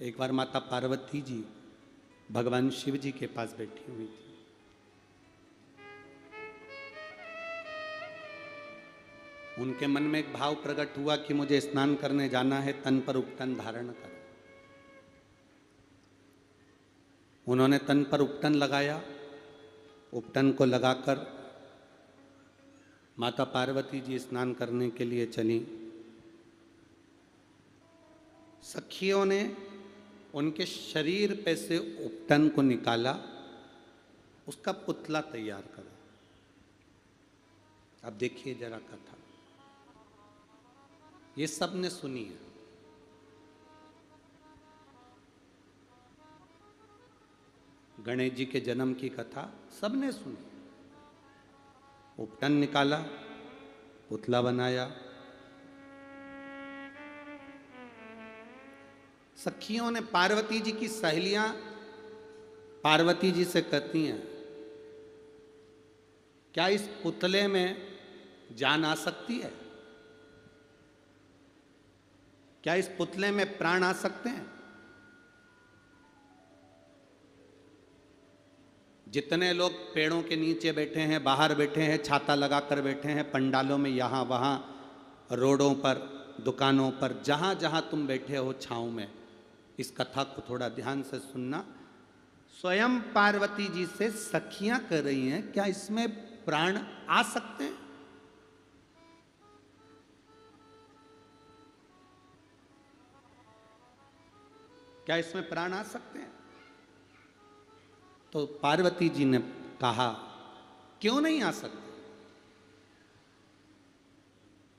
एक बार माता पार्वती जी भगवान शिव जी के पास बैठी हुई थी। उनके मन में एक भाव प्रकट हुआ कि मुझे स्नान करने जाना है, तन पर उपटन धारण कर। उन्होंने तन पर उपटन लगाया। उपटन को लगाकर माता पार्वती जी स्नान करने के लिए चली। सखियों ने उनके शरीर पे से उपटन को निकाला, उसका पुतला तैयार करा। अब देखिए जरा कथा, ये सब ने सुनी है। गणेश जी के जन्म की कथा सबने सुनी। उपटन निकाला, पुतला बनाया। सखियों ने, पार्वती जी की सहेलियां पार्वती जी से कहती हैं, क्या इस पुतले में जान आ सकती है? क्या इस पुतले में प्राण आ सकते हैं? जितने लोग पेड़ों के नीचे बैठे हैं, बाहर बैठे हैं, छाता लगाकर बैठे हैं, पंडालों में, यहाँ वहाँ, रोडों पर, दुकानों पर, जहाँ जहाँ तुम बैठे हो छाँव में, इस कथा को थोड़ा ध्यान से सुनना। स्वयं पार्वती जी से सखियां कर रही हैं, क्या इसमें प्राण आ सकते हैं? क्या इसमें प्राण आ सकते हैं? तो पार्वती जी ने कहा, क्यों नहीं आ सकते?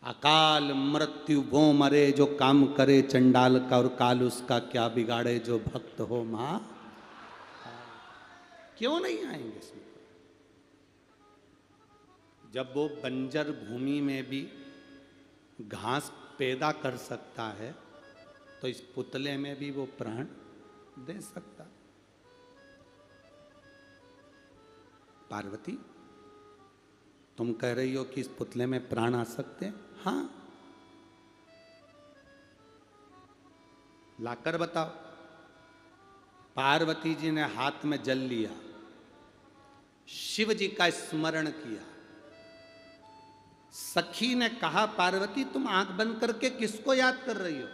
अकाल मृत्यु वो मरे जो काम करे चंडाल का, और काल उसका क्या बिगाड़े जो भक्त हो मां। क्यों नहीं आएंगे इसमें? जब वो बंजर भूमि में भी घास पैदा कर सकता है, तो इस पुतले में भी वो प्राण दे सकता। पार्वती, तुम कह रही हो कि इस पुतले में प्राण आ सकते हैं? हाँ, लाकर बताओ। पार्वती जी ने हाथ में जल लिया, शिव जी का स्मरण किया। सखी ने कहा, पार्वती तुम आंख बंद करके किसको याद कर रही हो?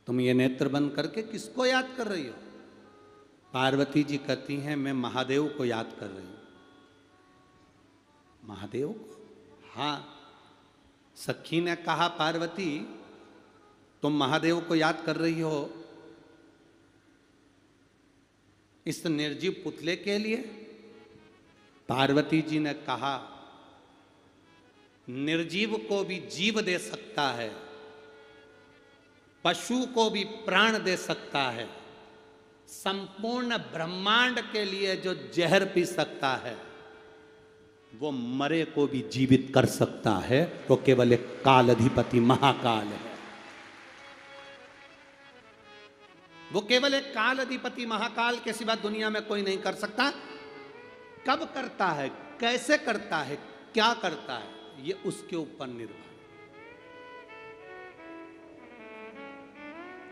तुम ये नेत्र बंद करके किसको याद कर रही हो? पार्वती जी कहती हैं, मैं महादेव को याद कर रही हूं। महादेव को? हाँ। सखी ने कहा, पार्वती तुम महादेव को याद कर रही हो इस निर्जीव पुतले के लिए? पार्वती जी ने कहा, निर्जीव को भी जीव दे सकता है, पशु को भी प्राण दे सकता है, संपूर्ण ब्रह्मांड के लिए जो जहर पी सकता है, वो मरे को भी जीवित कर सकता है। वो केवल एक काल अधिपति महाकाल है। वो केवल एक काल अधिपति महाकाल के सिवा दुनिया में कोई नहीं कर सकता। कब करता है, कैसे करता है, क्या करता है, ये उसके ऊपर निर्भर,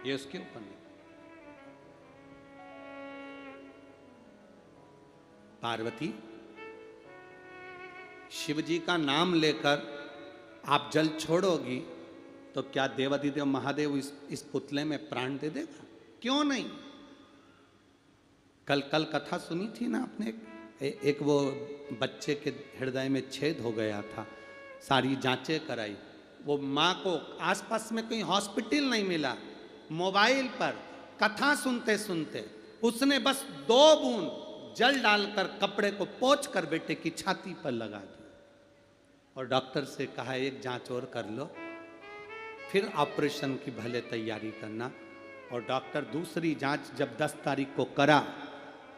ये उसके ऊपर निर्भर। पार्वती, शिव जी का नाम लेकर आप जल छोड़ोगी तो क्या देवाधिदेव महादेव इस पुतले में प्राण दे देगा? क्यों नहीं? कल कथा सुनी थी ना आपने, एक वो बच्चे के हृदय में छेद हो गया था, सारी जांचें कराई, वो माँ को आसपास में कहीं हॉस्पिटल नहीं मिला, मोबाइल पर कथा सुनते सुनते उसने बस 2 बूंद जल डालकर कपड़े को पोंछ कर बेटे की छाती पर लगा दी, और डॉक्टर से कहा, एक जांच और कर लो, फिर ऑपरेशन की भले तैयारी करना। और डॉक्टर दूसरी जांच जब 10 तारीख को करा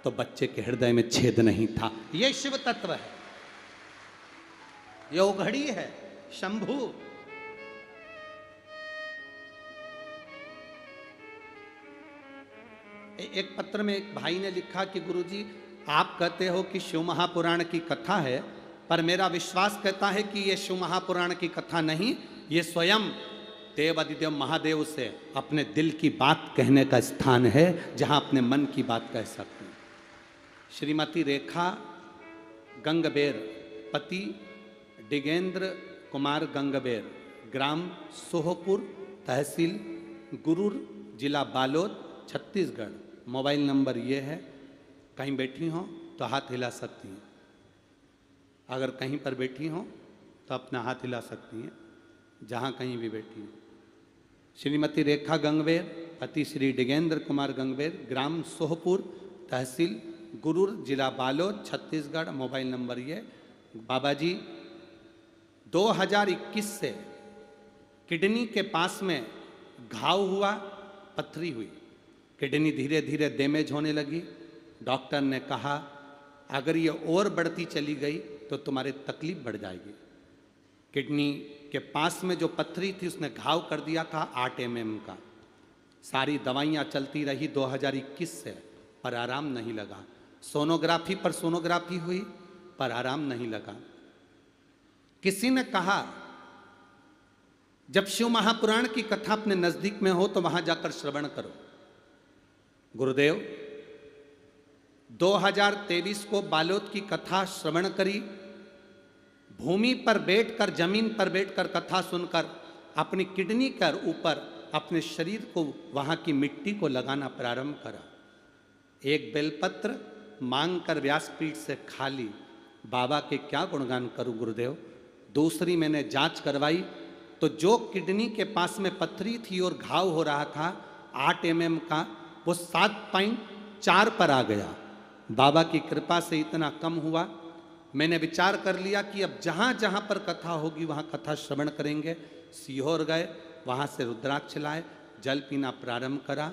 तो बच्चे के हृदय में छेद नहीं था। यह शिव तत्व है, यह उघड़ी है, शंभु। एक पत्र में एक भाई ने लिखा कि गुरुजी, आप कहते हो कि शिव महापुराण की कथा है, पर मेरा विश्वास कहता है कि यह शिव महापुराण की कथा नहीं, ये स्वयं देव अधिदेव महादेव से अपने दिल की बात कहने का स्थान है, जहां अपने मन की बात कह सकते हैं। श्रीमती रेखा गंगबेर, पति डिगेंद्र कुमार गंगबेर, ग्राम सोहपुर, तहसील गुरूर, जिला बालोद, छत्तीसगढ़। मोबाइल नंबर ये है, कहीं बैठी हो तो हाथ हिला सकती हैं। अगर कहीं पर बैठी हो तो अपना हाथ हिला सकती हैं, जहाँ कहीं भी बैठी हो। श्रीमती रेखा गंगबेर, पति श्री डिगेंद्र कुमार गंगबेर, ग्राम सोहपुर, तहसील गुरूर, जिला बालोद, छत्तीसगढ़। मोबाइल नंबर ये। बाबा जी 2021 से किडनी के पास में घाव हुआ, पथरी हुई, किडनी धीरे धीरे डैमेज होने लगी। डॉक्टर ने कहा अगर ये और बढ़ती चली गई तो तुम्हारी तकलीफ बढ़ जाएगी। किडनी के पास में जो पथरी थी उसने घाव कर दिया था 8 mm का। सारी दवाइयाँ चलती रही 2021 से, पर आराम नहीं लगा। सोनोग्राफी पर सोनोग्राफी हुई, पर आराम नहीं लगा। किसी ने कहा जब शिव महापुराण की कथा अपने नजदीक में हो तो वहां जाकर श्रवण करो। गुरुदेव 2023 को बालोद की कथा श्रवण करी। भूमि पर बैठकर, जमीन पर बैठकर कथा सुनकर अपनी किडनी कर ऊपर अपने शरीर को, वहां की मिट्टी को लगाना प्रारंभ करा। एक बेलपत्र मांग कर व्यासपीठ से खा ली। बाबा के क्या गुणगान करूं गुरुदेव। दूसरी मैंने जांच करवाई तो जो किडनी के पास में पथरी थी और घाव हो रहा था 8 mm का, वो 7.4 पर आ गया। बाबा की कृपा से इतना कम हुआ। मैंने विचार कर लिया कि अब जहाँ जहाँ पर कथा होगी वहाँ कथा श्रवण करेंगे। सीहोर गए, वहाँ से रुद्राक्ष लाए, जल पीना प्रारंभ करा,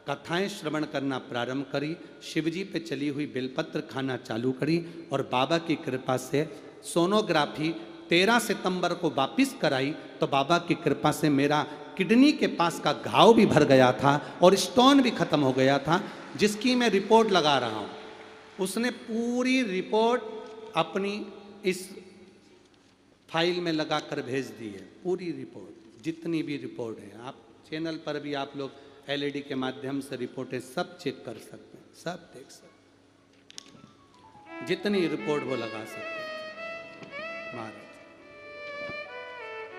कथाएं श्रवण करना प्रारंभ करी, शिवजी पे चली हुई बेलपत्र खाना चालू करी और बाबा की कृपा से सोनोग्राफी 13 सितंबर को वापिस कराई तो बाबा की कृपा से मेरा किडनी के पास का घाव भी भर गया था और स्टोन भी खत्म हो गया था, जिसकी मैं रिपोर्ट लगा रहा हूँ। उसने पूरी रिपोर्ट अपनी इस फाइल में लगाकर भेज दी है। पूरी रिपोर्ट, जितनी भी रिपोर्ट है, आप चैनल पर भी आप लोग LED के माध्यम से रिपोर्टें सब चेक कर सकते हैं, सब देख सकते हैं, जितनी रिपोर्ट वो लगा सकते हैं। महाराज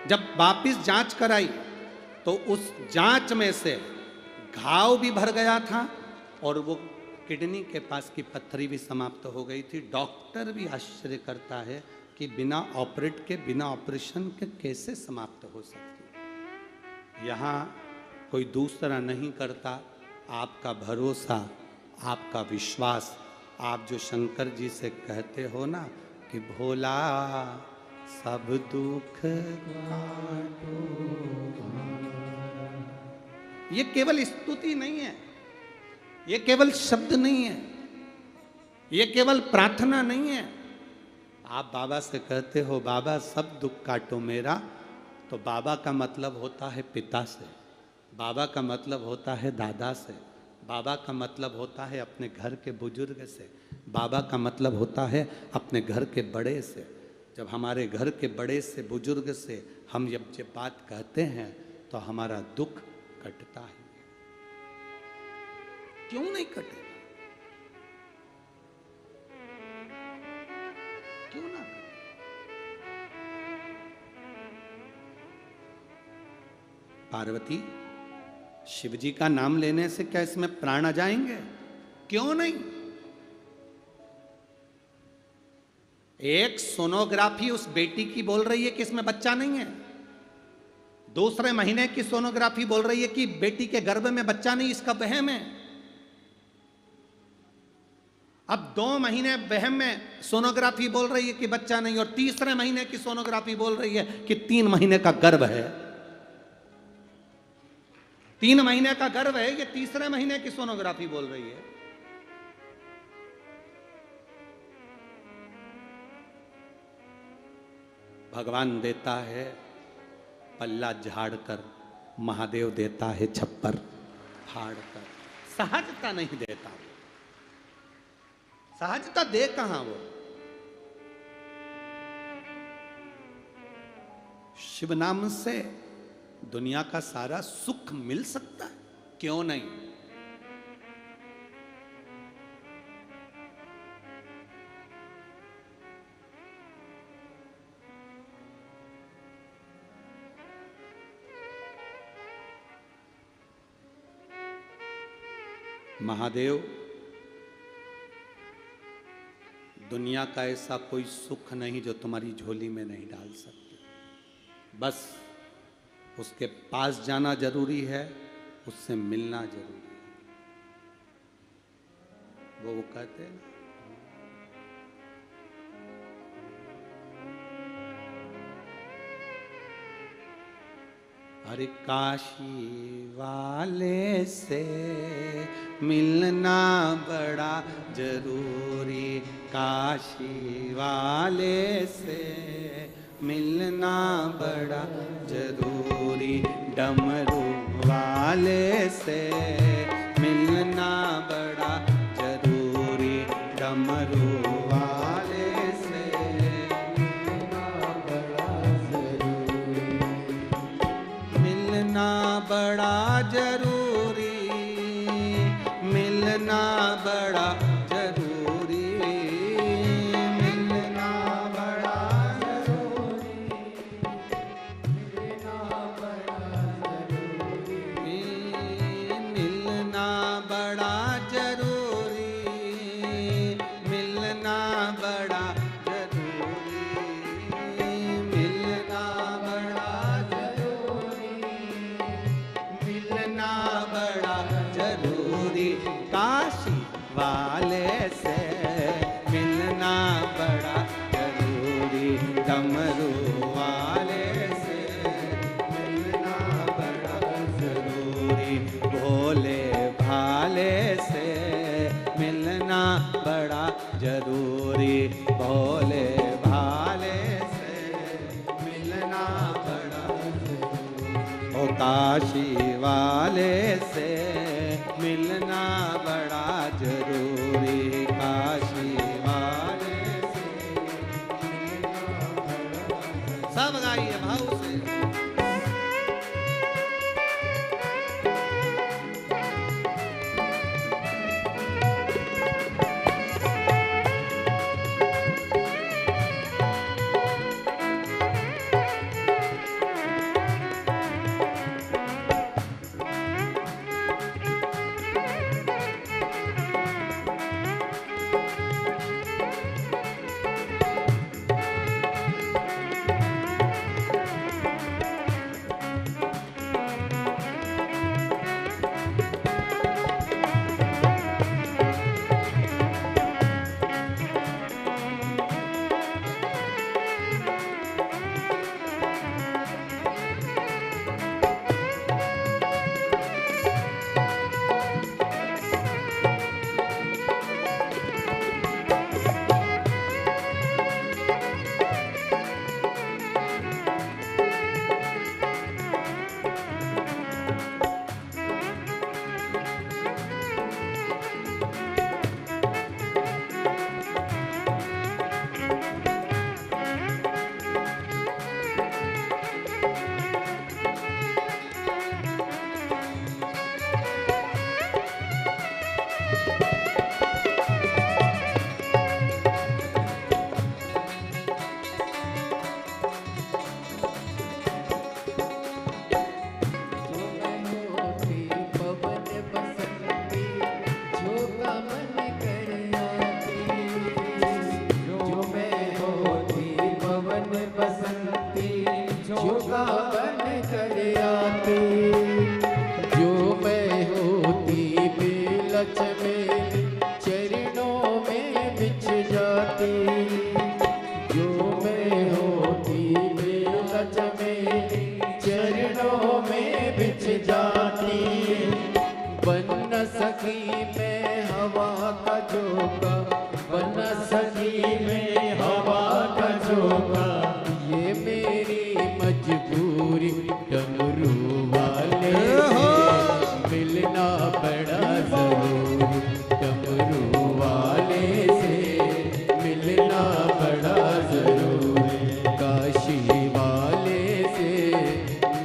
जब वापिस जांच कराई तो उस जांच में से घाव भी भर गया था और वो किडनी के पास की पत्थरी भी समाप्त हो गई थी। डॉक्टर भी आश्चर्य करता है कि बिना ऑपरेशन के कैसे समाप्त हो सकती है। यहाँ कोई दूसरा नहीं करता, आपका भरोसा, आपका विश्वास। आप जो शंकर जी से कहते हो ना कि भोला सब दुख काटो, ये केवल स्तुति नहीं है, ये केवल शब्द नहीं है, ये केवल प्रार्थना नहीं है। आप बाबा से कहते हो बाबा सब दुख काटो मेरा, तो बाबा का मतलब होता है पिता से, बाबा का मतलब होता है दादा से, बाबा का मतलब होता है अपने घर के बुजुर्ग से, बाबा का मतलब होता है अपने घर के बड़े से। जब हमारे घर के बड़े से, बुजुर्ग से हम जब बात कहते हैं तो हमारा दुख कटता है। क्यों नहीं कटेगा? क्यों ना कटे? पार्वती, शिवजी का नाम लेने से क्या इसमें प्राण आ जाएंगे? क्यों नहीं? एक सोनोग्राफी उस बेटी की बोल रही है कि इसमें बच्चा नहीं है, दूसरे महीने की सोनोग्राफी बोल रही है कि बेटी के गर्भ में बच्चा नहीं, इसका वहम है। अब 2 महीने वहम में सोनोग्राफी बोल रही है कि बच्चा नहीं, और तीसरे महीने की सोनोग्राफी बोल रही है कि 3 महीने का गर्भ है। 3 महीने का गर्भ है, ये तीसरे महीने की सोनोग्राफी बोल रही है। भगवान देता है पल्ला झाड़कर, महादेव देता है छप्पर फाड़कर। सहजता नहीं देता, सहजता दे कहां वो? शिव नाम से दुनिया का सारा सुख मिल सकता है, क्यों नहीं? महादेव, दुनिया का ऐसा कोई सुख नहीं जो तुम्हारी झोली में नहीं डाल सकते। बस उसके पास जाना जरूरी है, उससे मिलना जरूरी है। वो कहते हैं ना, अरे काशी वाले से मिलना बड़ा जरूरी, काशी वाले से मिलना बड़ा जरूरी, डमरू वाले से मिलना बड़ा जरूरी, डमरू वाले से मिलना बड़ा जरूरी, मिलना बड़ा जरूरी, मिलना बड़ा जरूरी, मिलना बड़ा जरूरी, मिलना बड़ा जरूरी, मिलना बड़ा जरूरी, मिलना बड़ा जरूरी, मिलना बड़ा जरूरी, मिलना बड़ा जरूरी, काशी वाले से मिलना बड़ा जरूरी, डमरू वाले से मिलना बड़ा जरूरी, भोले भाले से मिलना बड़ा जरूरी, भोले भाले से मिलना बड़ा जरूरी, ओ काशी वाले से मिलना बड़ा जरूरी, काशी वाले से मिलना बड़ा। सब गाइए भाव से।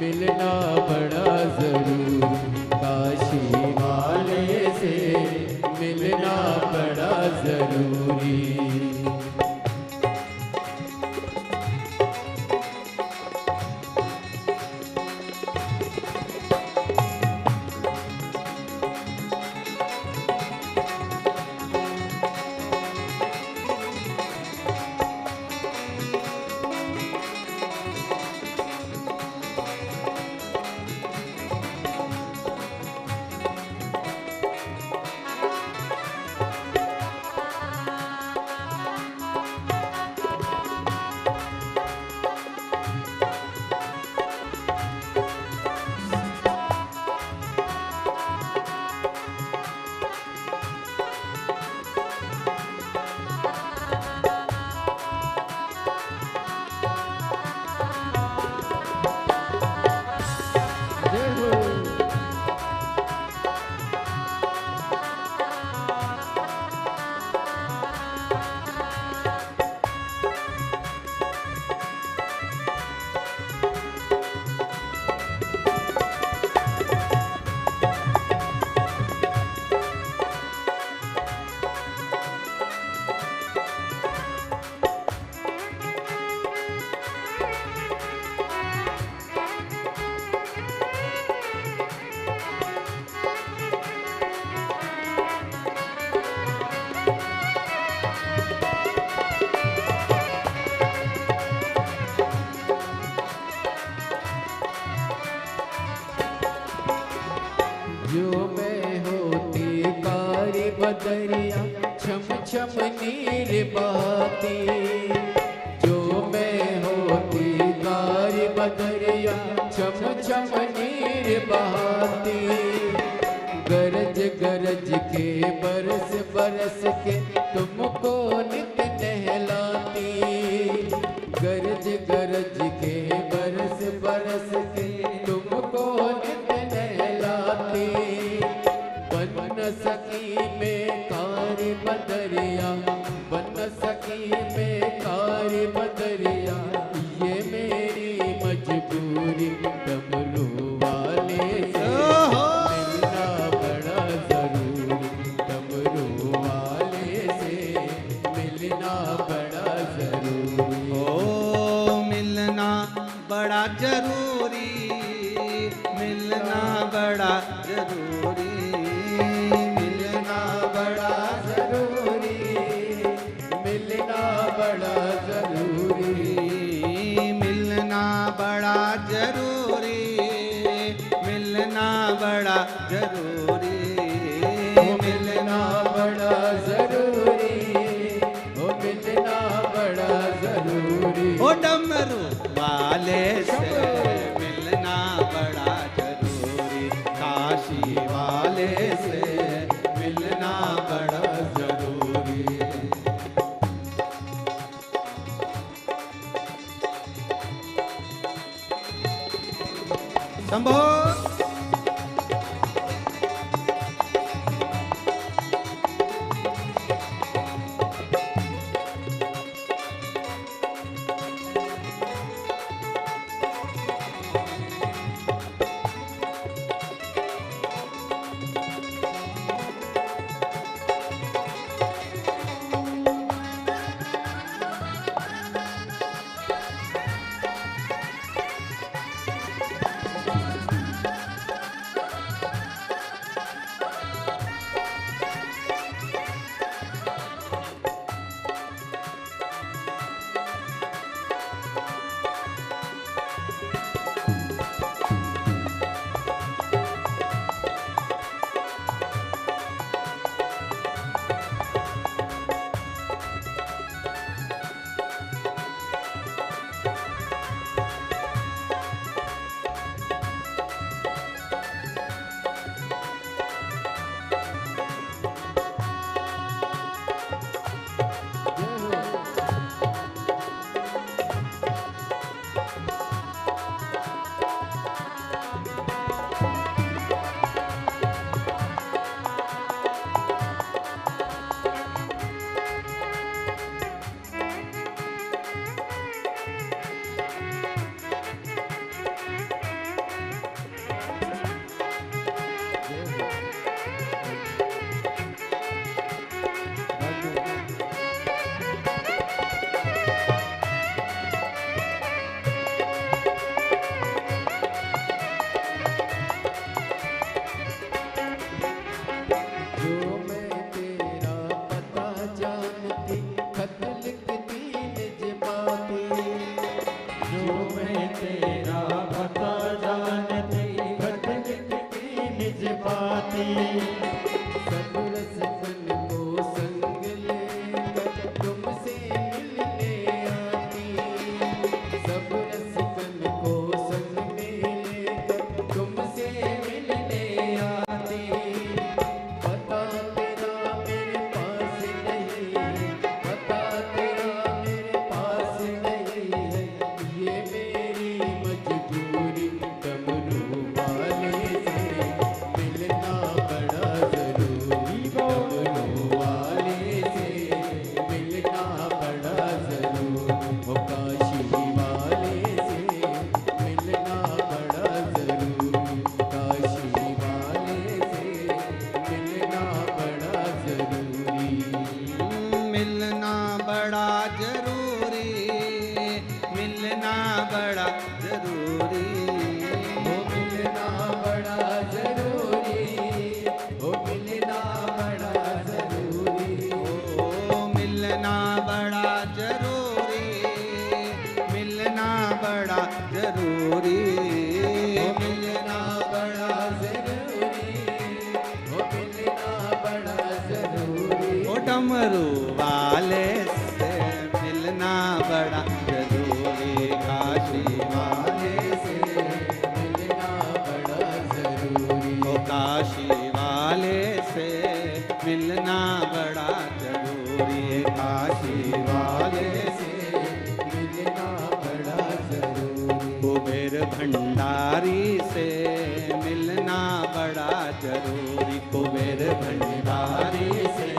मिलना जो मैं होती कारी बदरिया छम छम नीर बहती, जो मैं होती कारी बदरिया छम छम नीर बहती, गरज गरज के बरस बरस के तुमको नित नहलाती, गरज गरज के बरस बरस के तुमको नित नहलाती, बन सकी में कारी बदरिया, बन सकी में कारी बदरिया, ये मेरी मजबूरी डमरू वाले से मिलना बड़ा जरूरी, डमरू वाले से मिलना बड़ा जरूरी। ओ मिलना बड़ा जरूरी, मिलना बड़ा जरूरी, मिलना बड़ा जरूरी, मिलना बड़ा जरूरी, मिलना बड़ा जरूरी, मिलना बड़ा जरूरी, मिलना बड़ा जरूरी, ओ मिलना बड़ा जरूरी। ओ डमरू वाले से मिलना बड़ा जरूरी, काशी वाले से मिलना बड़ा जरूरी। शंभो डमरू वाले से मिलना बड़ा जरूरी, काशी वाले से मिलना बड़ा जरूरी, ओ काशी वाले से मिलना बड़ा जरूरी, काशी वाले से मिलना बड़ा जरूरी, कुबेर भंडारी से मिलना बड़ा जरूरी, कुबेर भंडारी से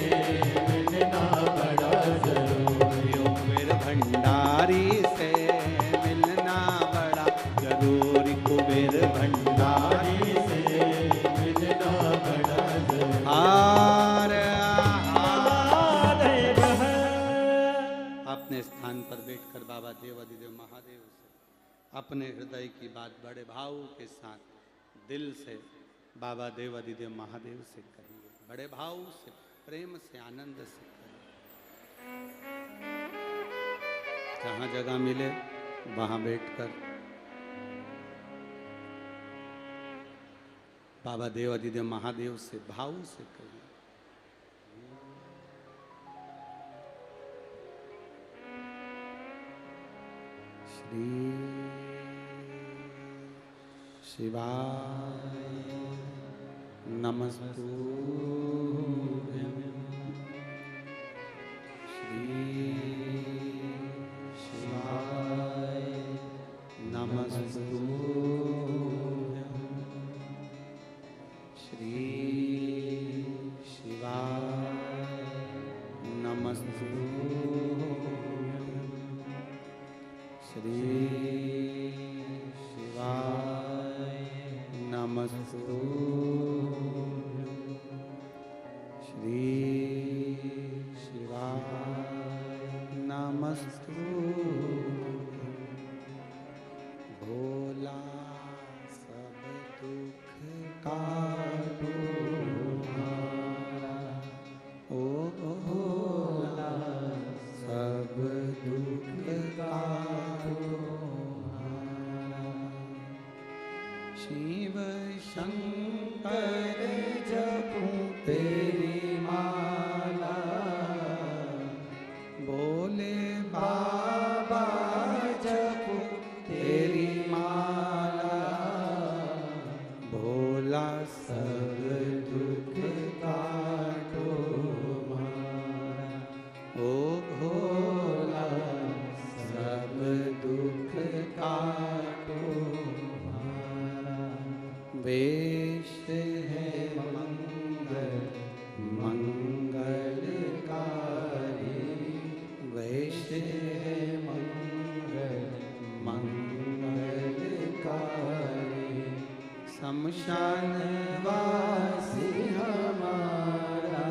मिलना बड़ा जरूरी, कुबेर भंडारी से मिलना बड़ा जरूरी, कुबेर भंडारी से मिलना बड़ा जरूरी। अपने स्थान पर बैठकर बाबा देवाधिदेव महादेव से अपने हृदय की बात बड़े भाव के साथ दिल से बाबा देवाधिदेव महादेव से कहिए, बड़े भाव से, प्रेम से, आनंद से कहिए। जहाँ जगह मिले वहाँ बैठकर बाबा देवाधिदेव महादेव से भाव से कहिए। श्री शिवाय नमस्तुभ्यं, श्री शिवाय नमस्तुभ्यं, श्री शिवाय नमस्तुभ्यं, श्री शिवाय नमस्तुभ्यं, श्री शिवाय नमस्तुभ्यं। भोला सब दुख काटो हमारा, ओ भोला सब दुख काटो हमारा। शिव शंकर जपूं तेरी माला, बोले बाबा जपूं तेरी माला, भोला सब दुख काटो हमारा, ओ भोला सब दुख काटो हमारा। वेश है मंगल मंगलकारी, वेश है मंगल मंगलकारी, शमशान वासी हमारा,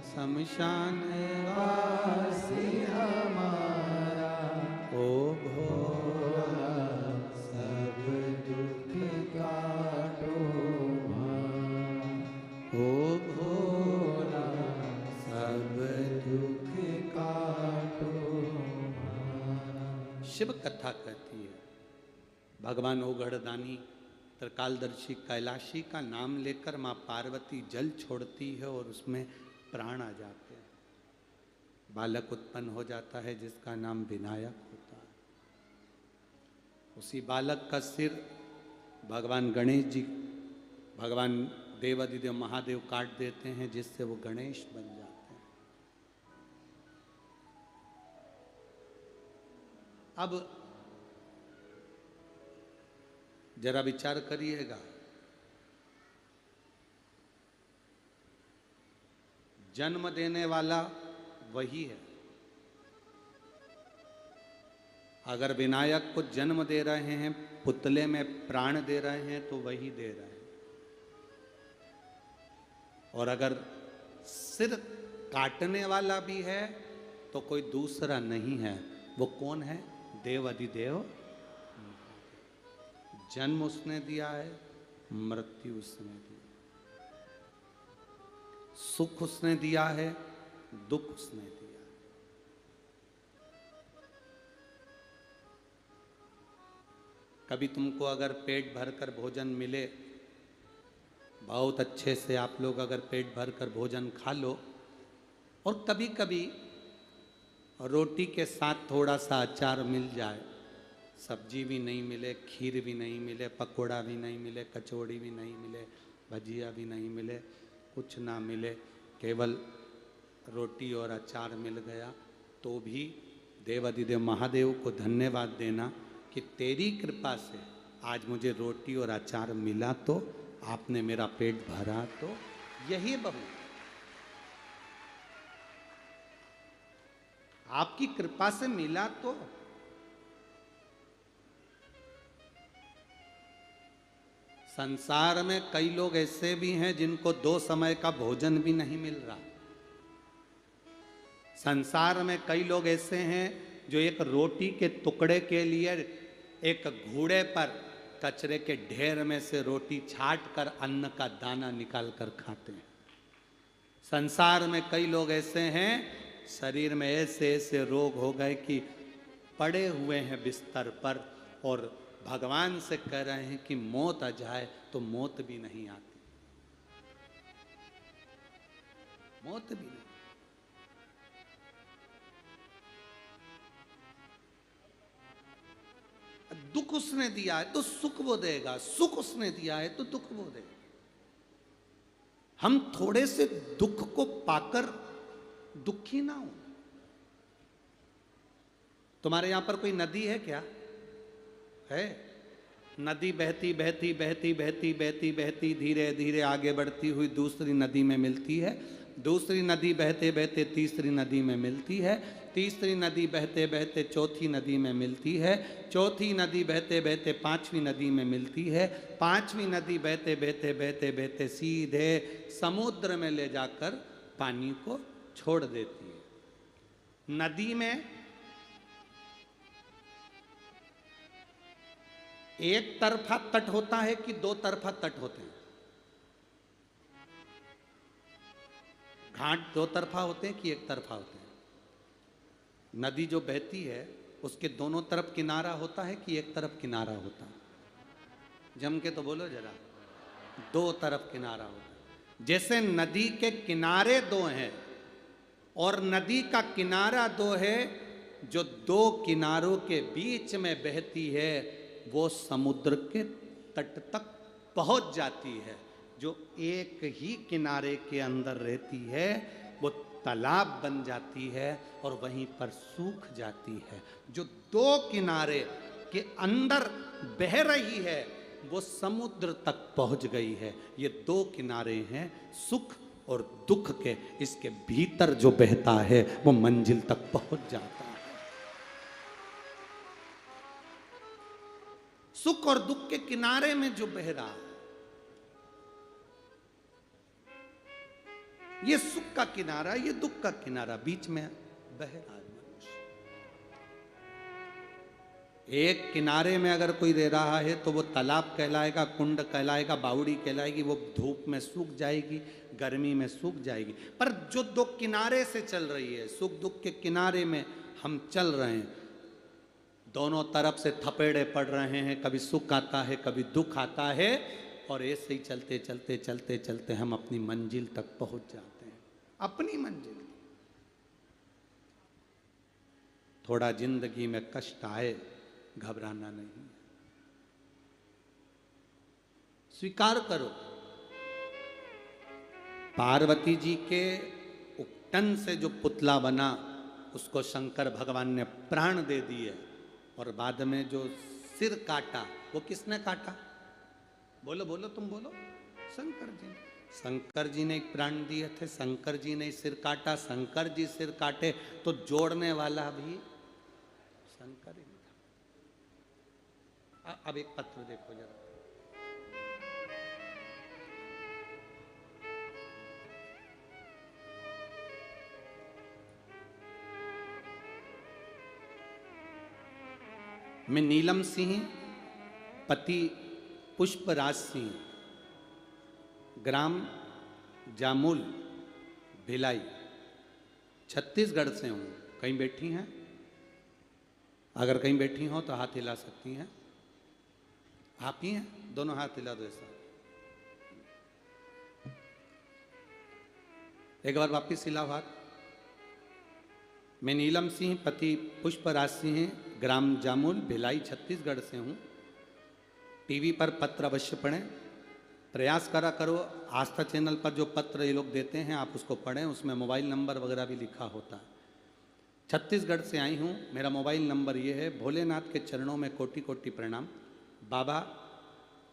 शमशान वासी हमारा, ओ भोला सब दुख काटो हमारा, ओ भोला सब दुख काटो हमारा। शिव कथा कहती है भगवान ओगढ़दानी त्रिकालदर्शी कैलाशी का नाम लेकर माँ पार्वती जल छोड़ती है और उसमें प्राण आ जाते हैं, बालक उत्पन्न हो जाता है जिसका नाम विनायक होता है। उसी बालक का सिर भगवान गणेश जी, भगवान देवाधिदेव महादेव काट देते हैं, जिससे वो गणेश बन जाते हैं। अब जरा विचार करिएगा, जन्म देने वाला वही है। अगर विनायक को जन्म दे रहे हैं, पुतले में प्राण दे रहे हैं, तो वही दे रहे हैं। और अगर सिर काटने वाला भी है तो कोई दूसरा नहीं है। वो कौन है? देवाधिदेव। जन्म उसने दिया है, मृत्यु उसने दी, सुख उसने दिया है, दुख उसने दिया। कभी तुमको अगर पेट भरकर भोजन मिले बहुत अच्छे से आप लोग अगर पेट भर कर भोजन खा लो, और कभी कभी रोटी के साथ थोड़ा सा अचार मिल जाए, सब्जी भी नहीं मिले, खीर भी नहीं मिले, पकोड़ा भी नहीं मिले, कचौड़ी भी नहीं मिले, भजिया भी नहीं मिले, कुछ ना मिले, केवल रोटी और अचार मिल गया, तो भी देवाधिदेव महादेव को धन्यवाद देना कि तेरी कृपा से आज मुझे रोटी और अचार मिला, तो आपने मेरा पेट भरा, तो यही बहुत। आपकी कृपा से मिला तो। संसार में कई लोग ऐसे भी हैं जिनको 2 समय का भोजन भी नहीं मिल रहा। संसार में कई लोग ऐसे हैं जो एक रोटी के टुकड़े के लिए एक घूड़े पर कचरे के ढेर में से रोटी छाट कर अन्न का दाना निकाल कर खाते हैं। संसार में कई लोग ऐसे हैं, शरीर में ऐसे ऐसे रोग हो गए कि पड़े हुए हैं बिस्तर पर और भगवान से कह रहे हैं कि मौत आ जाए तो मौत भी नहीं आती, मौत भी नहीं। दुख उसने दिया है तो सुख वो देगा, सुख उसने दिया है तो दुख वो देगा। हम थोड़े से दुख को पाकर दुखी ना हो। तुम्हारे यहां पर कोई नदी है क्या? है? नदी बहती बहती बहती बहती बहती बहती धीरे धीरे आगे बढ़ती हुई दूसरी नदी में मिलती है, दूसरी नदी बहते बहते तीसरी नदी में मिलती है, तीसरी नदी बहते बहते चौथी नदी में मिलती है, चौथी नदी बहते बहते पांचवी नदी में मिलती है, पांचवी नदी बहते बहते बहते बहते सीधे समुद्र में ले जाकर पानी को छोड़ देती है। नदी में एक तरफा तट होता है कि 2 तरफा तट होते हैं? घाट 2 तरफा होते हैं कि एक तरफा होते हैं? नदी जो बहती है उसके दोनों तरफ किनारा होता है कि एक तरफ किनारा होता है? जम के तो बोलो जरा। 2 तरफ किनारा होता है। जैसे नदी के किनारे 2 हैं और नदी का किनारा 2 है, जो 2 किनारों के बीच में बहती है वो समुद्र के तट तक पहुंच जाती है। जो एक ही किनारे के अंदर रहती है वो तालाब बन जाती है और वहीं पर सूख जाती है। जो 2 किनारे के अंदर बह रही है वो समुद्र तक पहुंच गई है। ये 2 किनारे हैं सुख और दुख के, इसके भीतर जो बहता है वो मंजिल तक पहुंच जाता है। सुख और दुख के किनारे में जो बह रहा है, ये सुख का किनारा, ये दुख का किनारा, बीच में बह रहा है मनुष्य। एक किनारे में अगर कोई रह रहा है तो वो तालाब कहलाएगा, कुंड कहलाएगा, बावड़ी कहलाएगी, वो धूप में सूख जाएगी, गर्मी में सूख जाएगी। पर जो 2 किनारे से चल रही है, सुख दुख के किनारे में हम चल रहे हैं, दोनों तरफ से थपेड़े पड़ रहे हैं, कभी सुख आता है कभी दुख आता है, और ऐसे ही चलते चलते चलते चलते हम अपनी मंजिल तक पहुंच जाते हैं। अपनी मंजिल। थोड़ा जिंदगी में कष्ट आए, घबराना नहीं, स्वीकार करो। पार्वती जी के उकटन से जो पुतला बना उसको शंकर भगवान ने प्राण दे दिए, और बाद में जो सिर काटा वो किसने काटा? बोलो बोलो, तुम बोलो। शंकर जी ने। शंकर जी ने एक प्राण दिए थे, शंकर जी ने सिर काटा। शंकर जी सिर काटे तो जोड़ने वाला भी शंकर ही था। अब एक पत्र देखो जरा। मैं नीलम सिंह, पति पुष्पराज सिंह, ग्राम जामुल, भिलाई, छत्तीसगढ़ से हूँ। कहीं बैठी हैं? अगर कहीं बैठी हो तो हाथ हिला सकती हैं। आप ही हैं? दोनों हाथ हिला दो ऐसा। एक बार वापिस इलाहाबाद। मैं नीलम सिंह पति पुष्पराज सिंह ग्राम जामुल भिलाई छत्तीसगढ़ से हूँ। टीवी पर पत्र अवश्य पढ़ें, प्रयास करा करो। आस्था चैनल पर जो पत्र ये लोग देते हैं आप उसको पढ़ें, उसमें मोबाइल नंबर वगैरह भी लिखा होता है। छत्तीसगढ़ से आई हूँ। मेरा मोबाइल नंबर ये है। भोलेनाथ के चरणों में कोटि कोटि प्रणाम। बाबा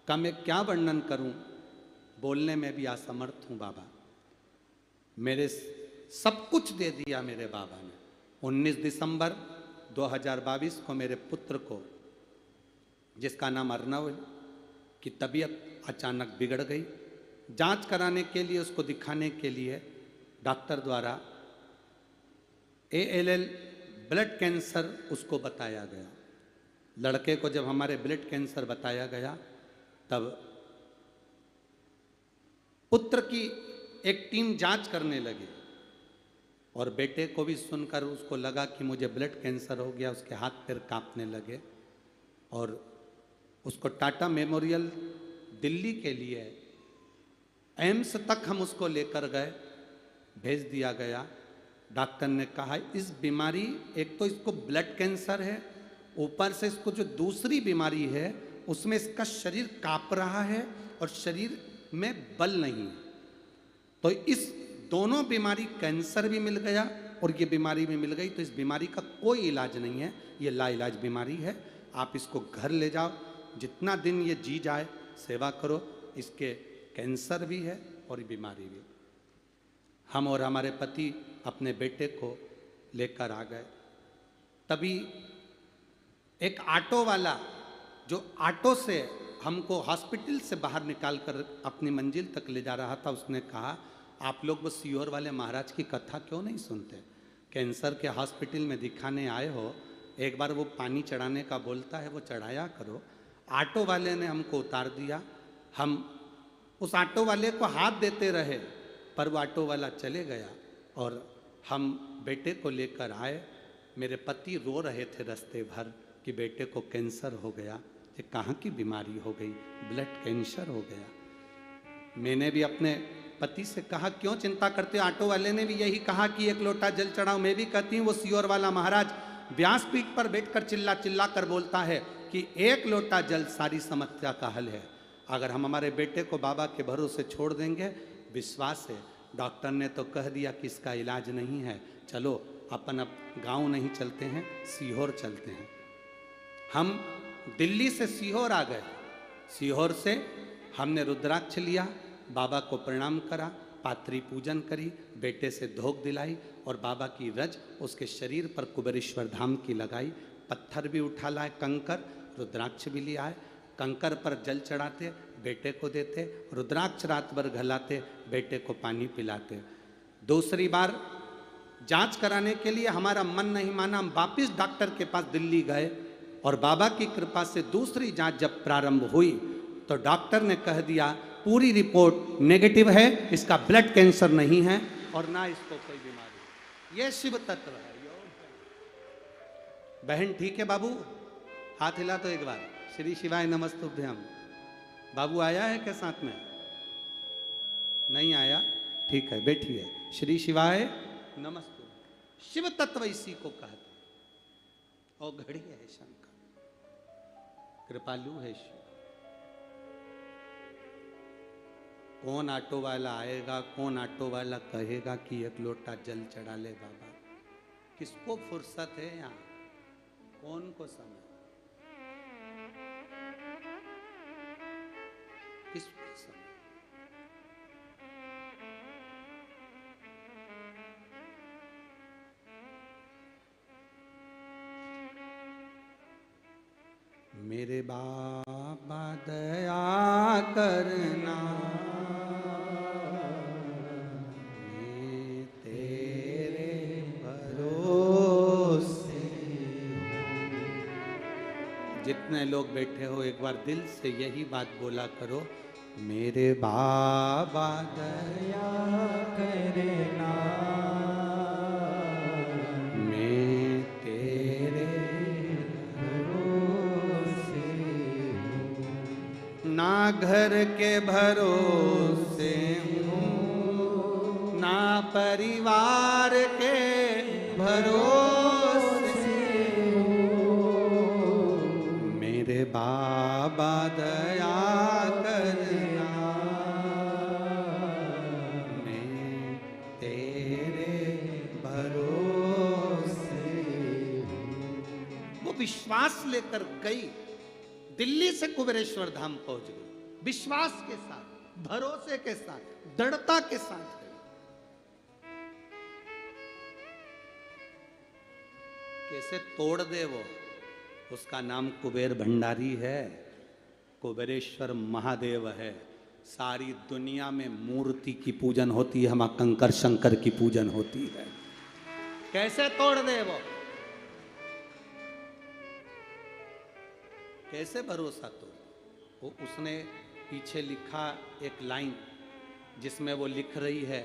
का मैं क्या वर्णन करूँ, बोलने में भी असमर्थ हूँ। बाबा मेरे सब कुछ दे दिया मेरे बाबा ने। 19 दिसंबर 2022 को मेरे पुत्र को, जिसका नाम अर्नव, की तबीयत अचानक बिगड़ गई। जांच कराने के लिए, उसको दिखाने के लिए डॉक्टर द्वारा ALL ब्लड कैंसर उसको बताया गया। लड़के को जब हमारे ब्लड कैंसर बताया गया तब पुत्र की एक टीम जांच करने लगी और बेटे को भी सुनकर उसको लगा कि मुझे ब्लड कैंसर हो गया। उसके हाथ पैर कांपने लगे और उसको टाटा मेमोरियल दिल्ली के लिए एम्स तक हम उसको लेकर गए, भेज दिया गया। डॉक्टर ने कहा इस बीमारी, एक तो इसको ब्लड कैंसर है, ऊपर से इसको जो दूसरी बीमारी है उसमें इसका शरीर कांप रहा है और शरीर में बल नहीं है। तो इस दोनों बीमारी, कैंसर भी मिल गया और ये बीमारी भी मिल गई, तो इस बीमारी का कोई इलाज नहीं है, ये लाइलाज बीमारी है। आप इसको घर ले जाओ, जितना दिन ये जी जाए सेवा करो। इसके कैंसर भी है और बीमारी भी। हम और हमारे पति अपने बेटे को लेकर आ गए। तभी एक ऑटो वाला, जो ऑटो से हमको हॉस्पिटल से बाहर निकाल कर अपनी मंजिल तक ले जा रहा था, उसने कहा आप लोग वो सीहोर वाले महाराज की कथा क्यों नहीं सुनते? कैंसर के हॉस्पिटल में दिखाने आए हो, एक बार वो पानी चढ़ाने का बोलता है वो चढ़ाया करो। ऑटो वाले ने हमको उतार दिया। हम उस ऑटो वाले को हाथ देते रहे पर वो ऑटो वाला चले गया और हम बेटे को लेकर आए। मेरे पति रो रहे थे रास्ते भर कि बेटे को कैंसर हो गया। ये कहाँ की बीमारी हो गई? ब्लड कैंसर हो गया। मैंने भी अपने पति से कहा क्यों चिंता करते हो? ऑटो वाले ने भी यही कहा कि एक लोटा जल चढ़ाओ। मैं भी कहती हूँ वो सीहोर वाला महाराज व्यासपीठ पर बैठकर चिल्ला चिल्ला कर बोलता है कि एक लोटा जल सारी समस्या का हल है। अगर हम हमारे बेटे को बाबा के भरोसे छोड़ देंगे, विश्वास है, डॉक्टर ने तो कह दिया कि इसका इलाज नहीं है, चलो अपन अब गाँव नहीं चलते हैं, सीहोर चलते हैं। हम दिल्ली से सीहोर आ गए। सीहोर से हमने रुद्राक्ष लिया, बाबा को प्रणाम करा, पात्री पूजन करी, बेटे से धोख दिलाई और बाबा की रज उसके शरीर पर कुबेरेश्वर धाम की लगाई। पत्थर भी उठा लाए, कंकर, रुद्राक्ष भी ले आए। कंकर पर जल चढ़ाते, बेटे को देते, रुद्राक्ष रात भर घलाते, बेटे को पानी पिलाते। दूसरी बार जांच कराने के लिए हमारा मन नहीं माना, हम वापिस डॉक्टर के पास दिल्ली गए और बाबा की कृपा से दूसरी जांच जब प्रारंभ हुई तो डॉक्टर ने कह दिया पूरी रिपोर्ट नेगेटिव है, इसका ब्लड कैंसर नहीं है और ना इसको कोई बीमारी। ये शिव तत्व है। बहन ठीक है बाबू? हाथ हिला तो एक बार। श्री शिवाय नमस्तुभ्यम। बाबू आया है क्या साथ में? नहीं आया? ठीक है, बैठिए। श्री शिवाय नमस्तु। शिव तत्व इसी को कहते और घड़ी है शंकर, कृपालु है शिव। कौन ऑटो वाला आएगा, कौन ऑटो वाला कहेगा कि एक लोटा जल चढ़ा ले बाबा? किसको फुर्सत है यहाँ? कौन को समय? किसको समय? मेरे बाबा दया करना, मैं तेरे भरोसे। जितने लोग बैठे हो एक बार दिल से यही बात बोला करो, मेरे बाबा दया करना, मैं तेरे ना घर के भरोसे हूँ, ना परिवार के भरोसे मेरे बाबा दया करना, मैं तेरे भरोसे। वो विश्वास लेकर गई, दिल्ली से कुबेरेश्वर धाम पहुंच गई, विश्वास के साथ, भरोसे के साथ, दृढ़ता के साथ गई। कैसे तोड़ दे वो, उसका नाम कुबेर भंडारी है, कुबेरेश्वर महादेव है। सारी दुनिया में मूर्ति की पूजन होती है, हमारा कंकर शंकर की पूजन होती है। कैसे तोड़ दे वो, कैसे भरोसा तोड़। वो उसने पीछे लिखा एक लाइन जिसमें वो लिख रही है,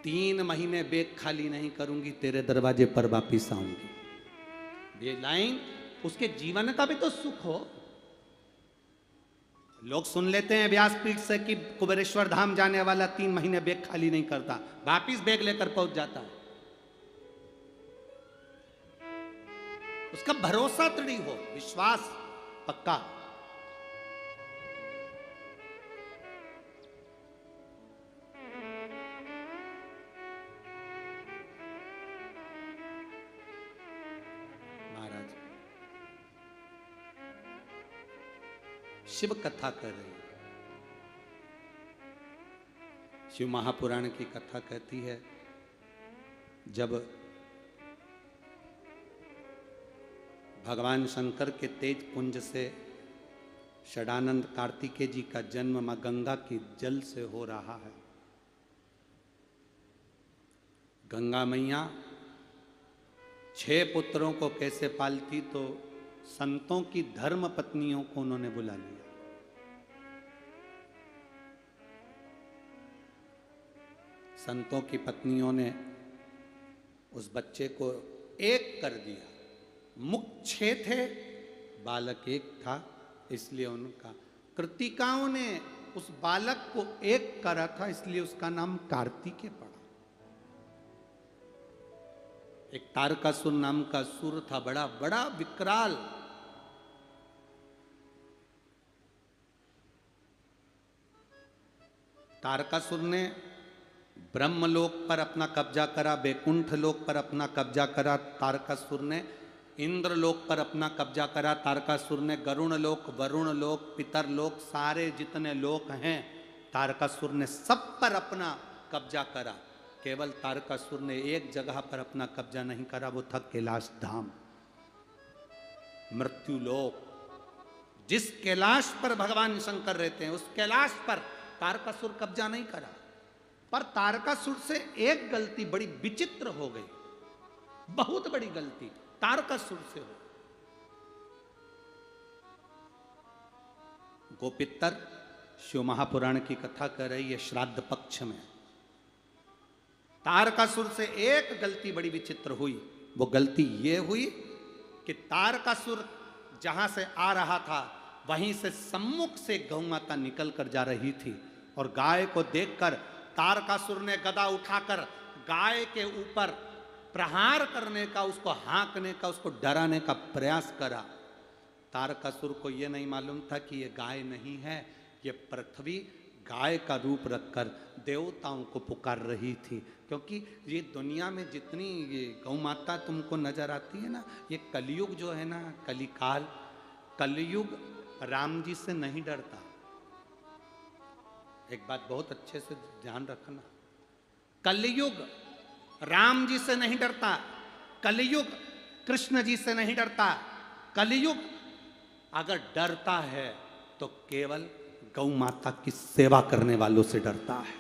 3 महीने बेग खाली नहीं करूंगी, तेरे दरवाजे पर वापिस आऊंगी। ये लाइन उसके जीवन का भी तो सुख हो। लोग सुन लेते हैं व्यासपीठ से कि कुबेरेश्वर धाम जाने वाला 3 महीने बेग खाली नहीं करता, वापिस बेग लेकर पहुंच जाता है। उसका भरोसा दृढ़ हो, विश्वास पक्का। महाराज शिव कथा कर रही है। शिव महापुराण की कथा कहती है, जब भगवान शंकर के तेज पुंज से षडानंद कार्तिकेय जी का जन्म मां गंगा के जल से हो रहा है। गंगा मैया 6 पुत्रों को कैसे पालती, तो संतों की धर्म पत्नियों को उन्होंने बुला लिया। संतों की पत्नियों ने उस बच्चे को एक कर दिया। मुख 6 थे, बालक एक था, इसलिए उनका कृतिकाओं ने उस बालक को एक करा था, इसलिए उसका नाम कार्तिकेय पड़ा। एक तारकासुर नाम का सुर था, बड़ा बड़ा विकराल। तारकासुर ने ब्रह्मलोक पर अपना कब्जा करा, बैकुंठ लोक पर अपना कब्जा करा तारकासुर ने, इंद्रलोक पर अपना कब्जा करा तारकासुर ने, गरुण लोक, वरुण लोक, पितर लोक, सारे जितने लोक हैं तारकासुर ने सब पर अपना कब्जा करा। केवल तारकासुर ने एक जगह पर अपना कब्जा नहीं करा, वो था कैलाश धाम, मृत्यु लोक। जिस कैलाश पर भगवान शंकर रहते हैं, उस कैलाश पर तारकासुर कब्जा नहीं करा। पर तारकासुर से एक गलती बड़ी विचित्र हो गई, बहुत बड़ी गलती तारकासुर से हो। गोपितर शिव महापुराण की कथा कर रही है, श्राद्ध पक्ष में तारकासुर से एक गलती बड़ी विचित्र हुई। वो गलती ये हुई कि तारकासुर जहां से आ रहा था, वहीं से सम्मुख से गौ माता निकल कर जा रही थी, और गाय को देखकर तारकासुर ने गदा उठाकर गाय के ऊपर प्रहार करने का, उसको हाँकने का, उसको डराने का प्रयास करा। तारकासुर को यह नहीं मालूम था कि ये गाय नहीं है, ये पृथ्वी गाय का रूप रखकर देवताओं को पुकार रही थी। क्योंकि ये दुनिया में जितनी ये गौ माता तुमको नजर आती है ना, ये कलयुग जो है ना, कलिकाल, कलयुग राम जी से नहीं डरता। एक बात बहुत अच्छे से ध्यान रखना, कलयुग राम जी से नहीं डरता, कलयुग कृष्ण जी से नहीं डरता। कलयुग अगर डरता है तो केवल गौ माता की सेवा करने वालों से डरता है।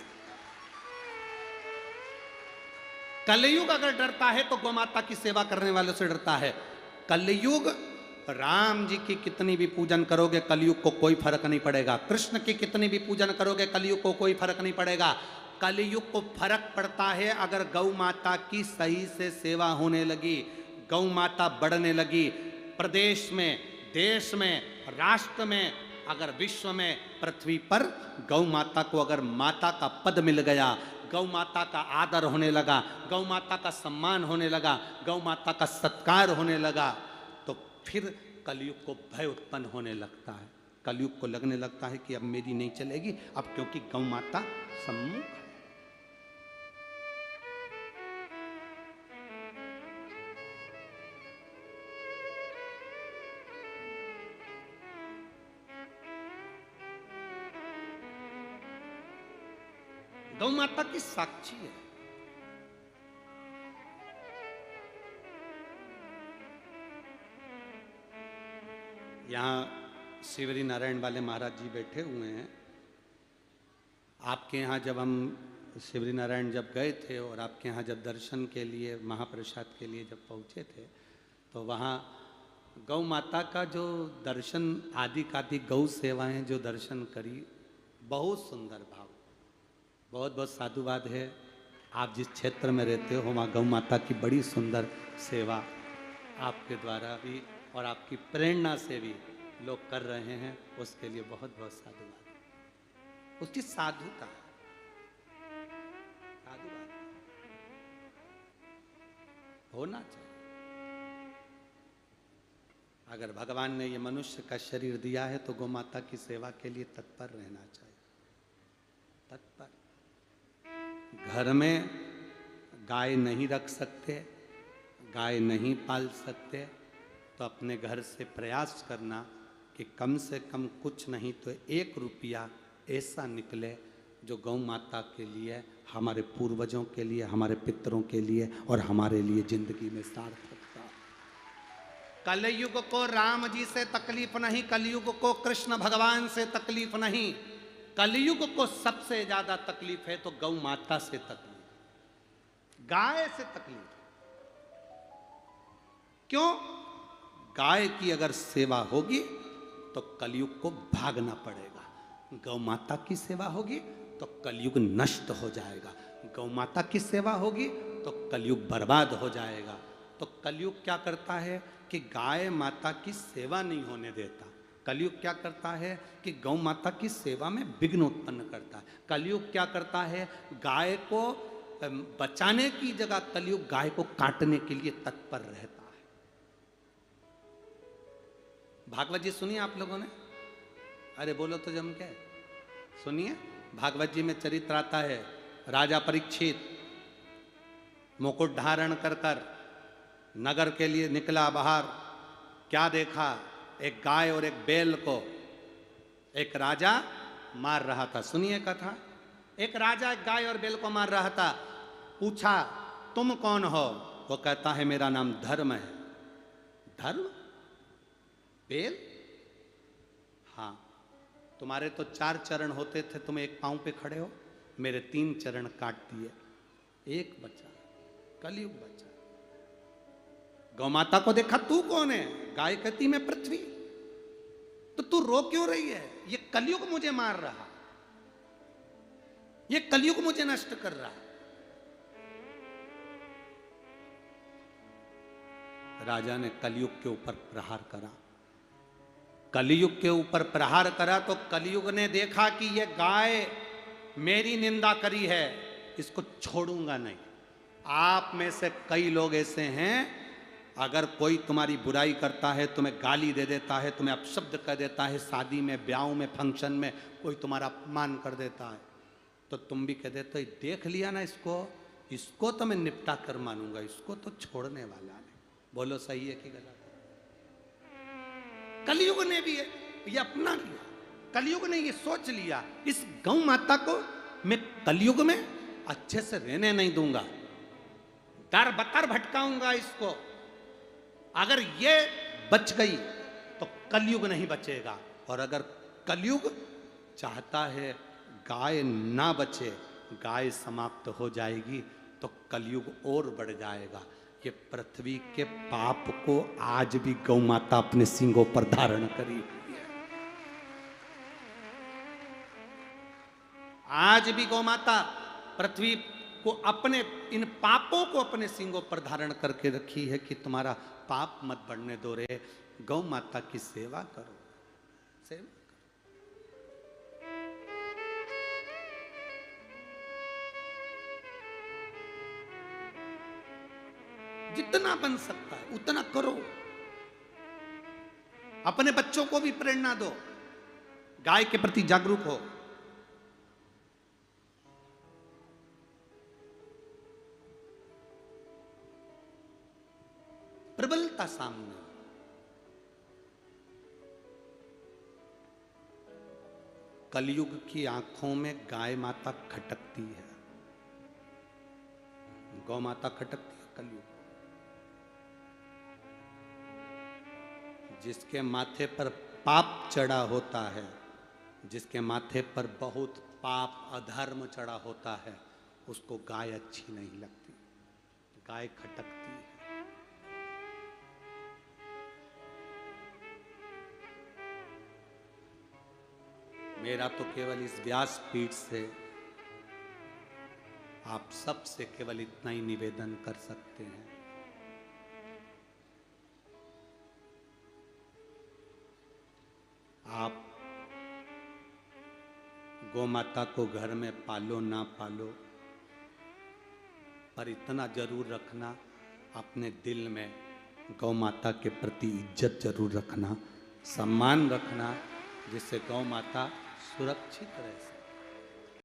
कलयुग अगर डरता है तो गौ माता की सेवा करने वालों से डरता है। कलयुग राम जी की कितनी भी पूजन करोगे, कलयुग को कोई फर्क नहीं पड़ेगा। कृष्ण की कितनी भी पूजन करोगे, कलयुग को कोई फर्क नहीं पड़ेगा। कलयुग को फर्क पड़ता है अगर गौ माता की सही से सेवा होने लगी, गौ माता बढ़ने लगी, प्रदेश में, देश में, राष्ट्र में, अगर विश्व में, पृथ्वी पर गौ माता को अगर माता का पद मिल गया, गौ माता का आदर होने लगा, गौ माता का सम्मान होने लगा, गौ माता का सत्कार होने लगा, तो फिर कलयुग को भय उत्पन्न होने लगता है। कलयुग को लगने लगता है कि अब मेरी नहीं चलेगी, अब क्योंकि गौ माता सम्मुख है। गौ माता की साक्षी है। यहाँ शिवरी नारायण वाले महाराज जी बैठे हुए हैं। आपके यहाँ जब हम शिवरी नारायण जब गए थे और आपके यहाँ जब दर्शन के लिए महाप्रसाद के लिए जब पहुँचे थे, तो वहाँ गौ माता का जो दर्शन आदि कादि गौ सेवाएं जो दर्शन करी, बहुत सुंदर भाव, बहुत बहुत साधुवाद है। आप जिस क्षेत्र में रहते हो वहाँ गौ माता की बड़ी सुंदर सेवा आपके द्वारा भी और आपकी प्रेरणा से भी लोग कर रहे हैं, उसके लिए बहुत बहुत साधुवाद। उसकी साधुता, साधुवाद होना चाहिए। अगर भगवान ने ये मनुष्य का शरीर दिया है तो गौ माता की सेवा के लिए तत्पर रहना चाहिए, तत्पर। घर में गाय नहीं रख सकते, गाय नहीं पाल सकते, तो अपने घर से प्रयास करना कि कम से कम कुछ नहीं तो 1 रुपया ऐसा निकले जो गौ माता के लिए, हमारे पूर्वजों के लिए, हमारे पितरों के लिए और हमारे लिए जिंदगी में सार्थकता। कलयुग को राम जी से तकलीफ नहीं, कलयुग को कृष्ण भगवान से तकलीफ नहीं, कलयुग को सबसे ज्यादा तकलीफ है तो गौ माता से तकलीफ, गाय से तकलीफ। क्यों? गाय की अगर सेवा होगी तो कलयुग को भागना पड़ेगा, गौ माता की सेवा होगी तो कलयुग नष्ट हो जाएगा, गौ माता की सेवा होगी तो कलयुग बर्बाद हो जाएगा। तो कलयुग क्या करता है कि गाय माता की सेवा नहीं होने देता। कलयुग क्या करता है कि गौ माता की सेवा में विघ्न उत्पन्न करता है। कलयुग क्या करता है, गाय को बचाने की जगह कलयुग गाय को काटने के लिए तत्पर रहता है। भागवत जी सुनिए आप लोगों ने, अरे बोलो तो जम के सुनिए। भागवत जी में चरित्र आता है, राजा परीक्षित मुकुट धारण कर कर नगर के लिए निकला बाहर। क्या देखा? एक गाय और एक बैल को एक राजा मार रहा था। सुनिए कथा। एक राजा एक गाय और बैल को मार रहा था। पूछा तुम कौन हो? वो कहता है मेरा नाम धर्म है। धर्म? बैल? हाँ, तुम्हारे तो 4 चरण होते थे, तुम एक पांव पे खड़े हो, मेरे 3 चरण काट दिए, एक बचा, कलयुग बचा। गौ माता को देखा, तू कौन है? गाय कहती मैं पृथ्वी। तो तू रो क्यों रही है? ये कलयुग मुझे मार रहा, ये कलयुग मुझे नष्ट कर रहा। राजा ने कलयुग के ऊपर प्रहार करा। कलयुग के ऊपर प्रहार करा तो कलयुग ने देखा कि ये गाय मेरी निंदा करी है, इसको छोड़ूंगा नहीं। आप में से कई लोग ऐसे हैं, अगर कोई तुम्हारी बुराई करता है, तुम्हें गाली दे देता है, तुम्हें अपशब्द कर देता है, शादी में, ब्याह में, फंक्शन में कोई तुम्हारा अपमान कर देता है, तो तुम भी कह देते हो देख लिया ना इसको तो मैं निपटा कर मानूंगा, इसको तो छोड़ने वाला नहीं। बोलो सही है कि गलत? कलयुग ने भी ये अपना लिया, कलयुग ने ये सोच लिया, इस गौ माता को मैं कलयुग में अच्छे से रहने नहीं दूंगा, दर बतर भटकाऊंगा इसको। अगर ये बच गई तो कलयुग नहीं बचेगा, और अगर कलयुग चाहता है गाय ना बचे, गाय समाप्त हो जाएगी, तो कलयुग और बढ़ जाएगा। ये पृथ्वी के पाप को आज भी गौ माता अपने सींगों पर धारण करी हुई है। आज भी गौ माता पृथ्वी को अपने इन पापों को अपने सींगों पर धारण करके रखी है कि तुम्हारा पाप मत बढ़ने दो रे, गौ माता की सेवा करो, सेवा करो। जितना बन सकता है उतना करो। अपने बच्चों को भी प्रेरणा दो, गाय के प्रति जागरूक हो। प्रबलता सामने, कलयुग की आंखों में गाय माता खटकती है, गौ माता खटकती है कलयुग। जिसके माथे पर पाप चढ़ा होता है, जिसके माथे पर बहुत पाप अधर्म चढ़ा होता है, उसको गाय अच्छी नहीं लगती, गाय खटकती है। मेरा तो केवल इस व्यासपीठ से आप सबसे केवल इतना ही निवेदन कर सकते हैं, आप गौ माता को घर में पालो ना पालो, पर इतना जरूर रखना, अपने दिल में गौ माता के प्रति इज्जत जरूर रखना, सम्मान रखना, जिससे गौ माता सुरक्षित रह सके।